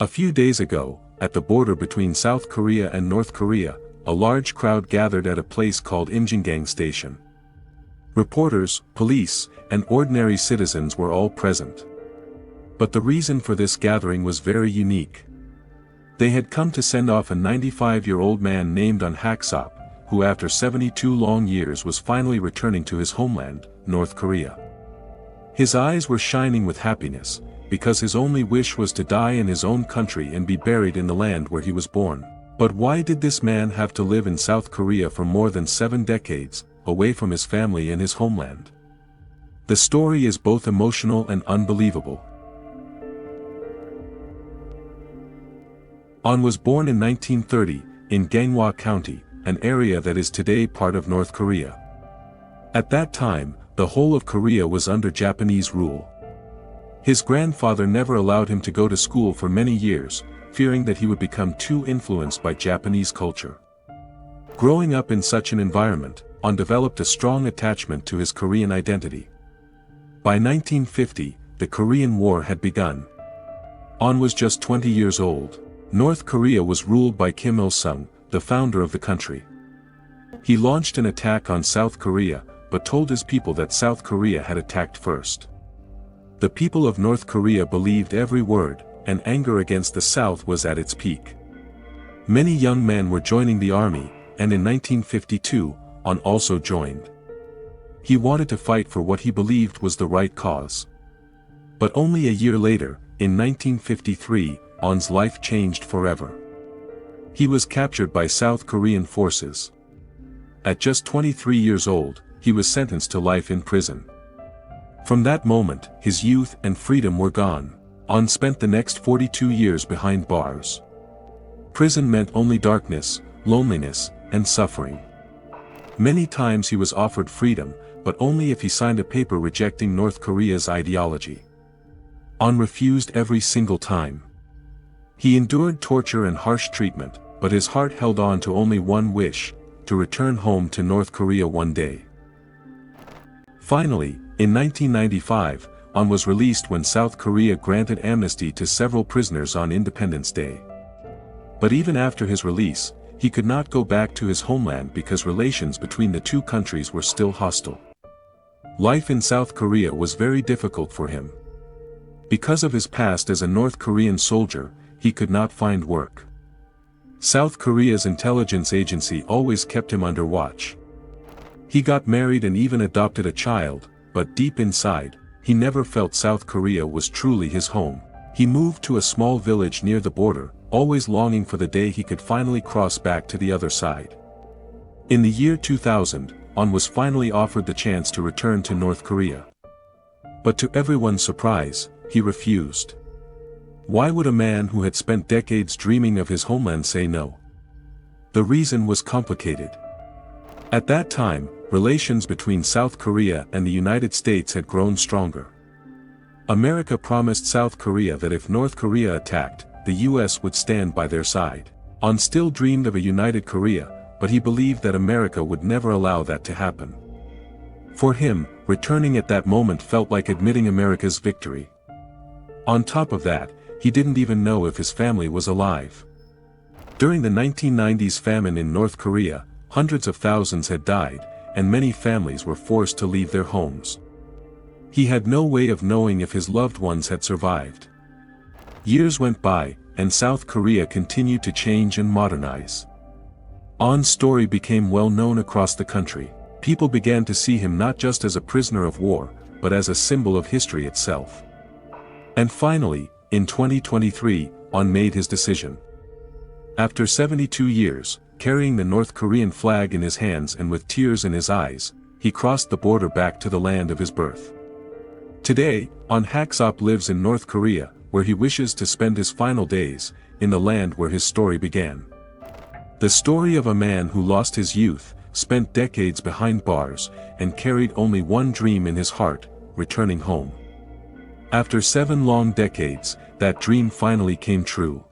A few days ago, at the border between South Korea and North Korea, a large crowd gathered at a place called Imjingang Station. Reporters, police, and ordinary citizens were all present. But the reason for this gathering was very unique. They had come to send off a 95-year-old man named Ahn Hak-sop, who after 72 long years was finally returning to his homeland, North Korea. His eyes were shining with happiness, because his only wish was to die in his own country and be buried in the land where he was born. But why did this man have to live in South Korea for more than 7 decades, away from his family and his homeland? The story is both emotional and unbelievable. Ahn was born in 1930, in Ganghwa County, an area that is today part of North Korea. At that time, the whole of Korea was under Japanese rule. His grandfather never allowed him to go to school for many years, fearing that he would become too influenced by Japanese culture. Growing up in such an environment, Ahn developed a strong attachment to his Korean identity. By 1950, the Korean War had begun. Ahn was just 20 years old. North Korea was ruled by Kim Il-sung, the founder of the country. He launched an attack on South Korea, but told his people that South Korea had attacked first. The people of North Korea believed every word, and anger against the South was at its peak. Many young men were joining the army, and in 1952, Ahn also joined. He wanted to fight for what he believed was the right cause. But only a year later, in 1953, Ahn's life changed forever. He was captured by South Korean forces. At just 23 years old, he was sentenced to life in prison. From that moment, his youth and freedom were gone. Ahn spent the next 42 years behind bars. Prison meant only darkness, loneliness, and suffering. Many times he was offered freedom, but only if he signed a paper rejecting North Korea's ideology. Ahn refused every single time. He endured torture and harsh treatment, but his heart held on to only one wish: to return home to North Korea one day. Finally, in 1995, Ahn was released when South Korea granted amnesty to several prisoners on Independence Day. But even after his release, he could not go back to his homeland because relations between the two countries were still hostile. Life in South Korea was very difficult for him. Because of his past as a North Korean soldier, he could not find work. South Korea's intelligence agency always kept him under watch. He got married and even adopted a child, but deep inside, he never felt South Korea was truly his home. He moved to a small village near the border, always longing for the day he could finally cross back to the other side. In the year 2000, Ahn was finally offered the chance to return to North Korea. But to everyone's surprise, he refused. Why would a man who had spent decades dreaming of his homeland say no? The reason was complicated. At that time, relations between South Korea and the United States had grown stronger. America promised South Korea that if North Korea attacked, the US would stand by their side. Ahn still dreamed of a united Korea, but he believed that America would never allow that to happen. For him, returning at that moment felt like admitting America's victory. On top of that, he didn't even know if his family was alive. During the 1990s famine in North Korea, hundreds of thousands had died, and many families were forced to leave their homes. He had no way of knowing if his loved ones had survived. Years went by, and South Korea continued to change and modernize. Ahn's story became well known across the country. People began to see him not just as a prisoner of war, but as a symbol of history itself. And finally, in 2023, Ahn made his decision. After 72 years, carrying the North Korean flag in his hands and with tears in his eyes, he crossed the border back to the land of his birth. Today, Ahn Hak-sop lives in North Korea, where he wishes to spend his final days, in the land where his story began. The story of a man who lost his youth, spent decades behind bars, and carried only one dream in his heart: returning home. After 7 long decades, that dream finally came true.